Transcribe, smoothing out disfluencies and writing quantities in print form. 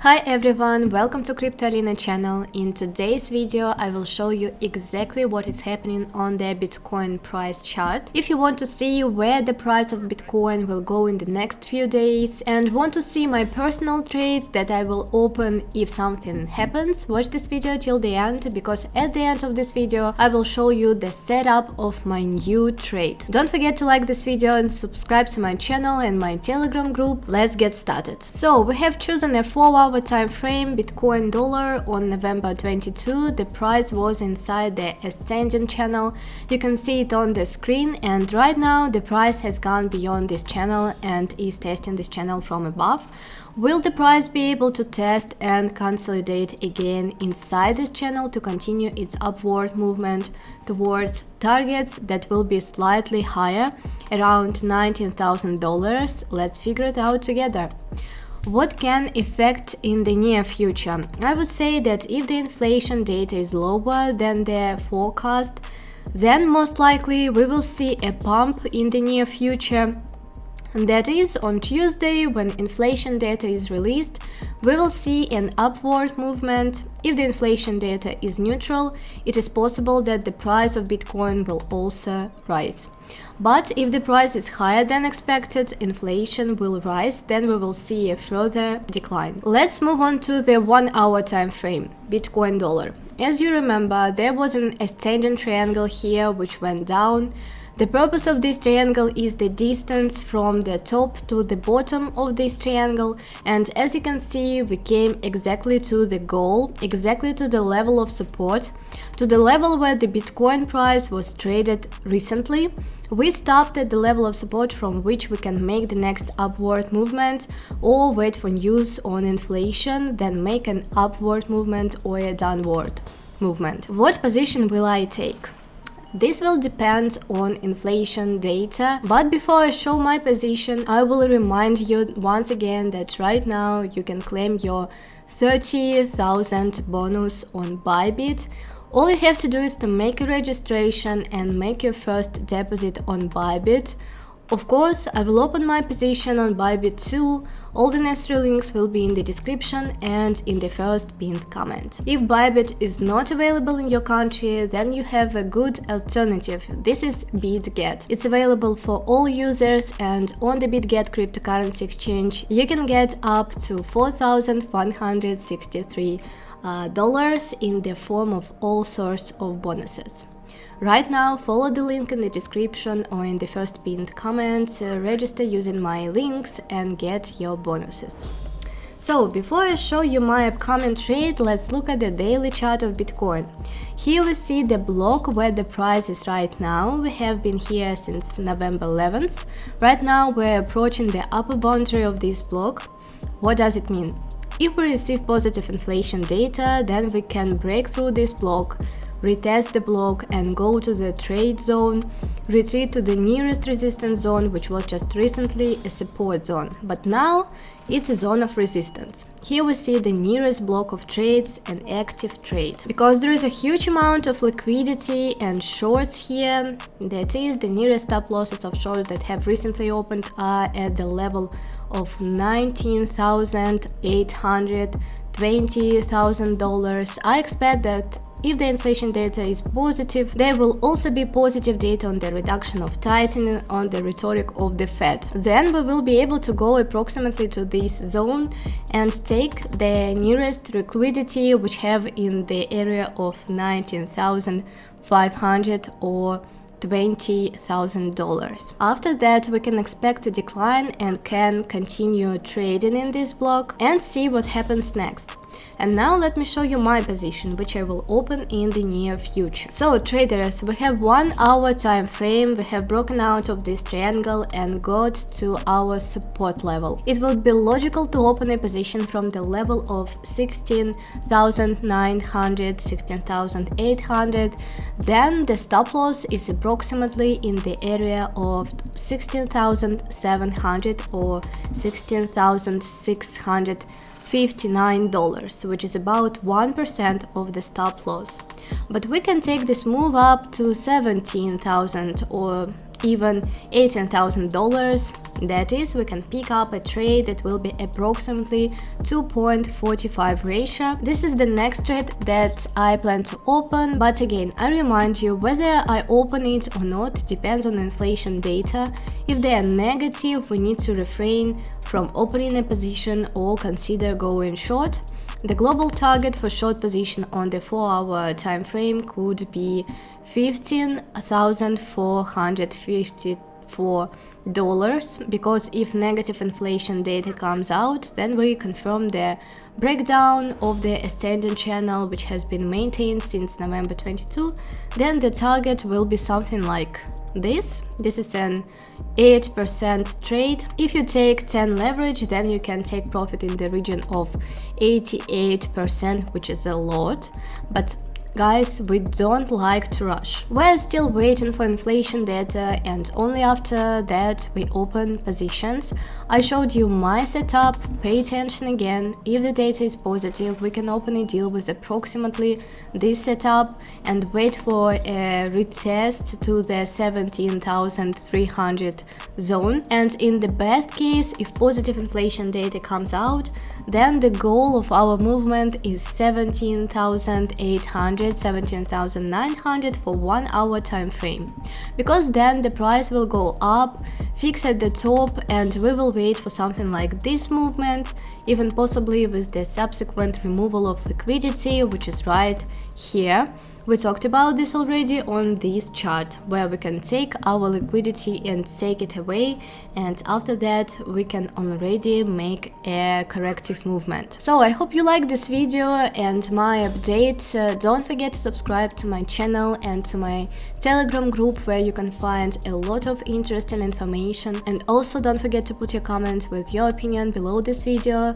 Hi everyone, welcome to Cryptolina channel. In today's video I will show you exactly what is happening on the Bitcoin price chart. If you want to see where the price of Bitcoin will go in the next few days and want to see my personal trades that I will open if something happens, watch this video till the end, because at the end of this video I will show you the setup of my new trade. Don't forget to like this video and subscribe to my channel and my Telegram group. Let's get started. So we have chosen a 4-hour time frame Bitcoin dollar on November 22. The price was inside the ascending channel. You can see it on the screen, and right now the price has gone beyond this channel and is testing this channel from above. Will the price be able to test and consolidate again inside this channel to continue its upward movement towards targets that will be slightly higher, around $19,000? Let's figure it out together. What can affect in the near future? I would say that if the inflation data is lower than the forecast, then most likely we will see a pump in the near future. And that is, on Tuesday, when inflation data is released, we will see an upward movement. If the inflation data is neutral, it is possible that the price of Bitcoin will also rise. But if the price is higher than expected, inflation will rise, then we will see a further decline. Let's move on to the 1-hour time frame, Bitcoin dollar. As you remember, there was an ascending triangle here which went down. The purpose of this triangle is the distance from the top to the bottom of this triangle, and as you can see, we came exactly to the goal, exactly to the level of support, to the level where the Bitcoin price was traded recently. We stopped at the level of support from which we can make the next upward movement or wait for news on inflation, then make an upward movement or a downward movement. What position will I take? This will depend on inflation data, but before I show my position, I will remind you once again that right now you can claim your 30,000 bonus on BYBIT. All you have to do is to make a registration and make your first deposit on BYBIT. Of course, I will open my position on BYBIT too. All the necessary links will be in the description and in the first pinned comment. If BYBIT is not available in your country, then you have a good alternative. This is BitGet. It's available for all users, and on the BitGet cryptocurrency exchange, you can get up to $4,163 in the form of all sorts of bonuses. Right now, follow the link in the description or in the first pinned comment, register using my links and get your bonuses. So, before I show you my upcoming trade, let's look at the daily chart of Bitcoin. Here we see the block where the price is right now. We have been here since November 11th. Right now we're approaching the upper boundary of this block. What does it mean? If we receive positive inflation data, then we can break through this block, retest the block and go to the trade zone, retreat to the nearest resistance zone, which was just recently a support zone, but now it's a zone of resistance. Here we see the nearest block of trades and active trade. Because there is a huge amount of liquidity and shorts here, that is, the nearest stop losses of shorts that have recently opened are at the level of $19,800, $20,000. I expect that if the inflation data is positive, there will also be positive data on the reduction of tightening on the rhetoric of the Fed. Then we will be able to go approximately to this zone and take the nearest liquidity, which have in the area of $19,500 or $20,000. After that, we can expect a decline and can continue trading in this block and see what happens next. And now let me show you my position, which I will open in the near future. So traders, we have 1-hour time frame. We have broken out of this triangle and got to our support level. It would be logical to open a position from the level of 16,900, 16,800. Then the stop loss is approximately in the area of 16,700 or $16,659, which is about 1% of the stop loss. But we can take this move up to 17,000 or even $18,000. That is, we can pick up a trade that will be approximately 2.45 ratio. This is the next trade that I plan to open, but again, I remind you, whether I open it or not depends on inflation data. If they are negative, we need to refrain from opening a position or consider going short. The global target for short position on the 4-hour time frame could be $15,454, because if negative inflation data comes out, then we confirm the breakdown of the ascending channel, which has been maintained since November 22. Then the target will be something like this. This is an 8% trade. If you take 10 leverage, then you can take profit in the region of 88%, which is a lot. But guys, we don't like to rush. We're still waiting for inflation data, and only after that we open positions. I showed you my setup. Pay attention again. If the data is positive, we can open a deal with approximately this setup and wait for a retest to the 17,300 zone. And in the best case, if positive inflation data comes out, then the goal of our movement is 17,800, 17,900 for 1 hour time frame, because then the price will go up, fix at the top, and we will wait for something like this movement, even possibly with the subsequent removal of liquidity, which is right here. We talked about this already on this chart, where we can take our liquidity and take it away, and after that we can already make a corrective movement. So I hope you like this video and my update. Don't forget to subscribe to my channel and to my Telegram group, where you can find a lot of interesting information, and also don't forget to put your comment with your opinion below this video.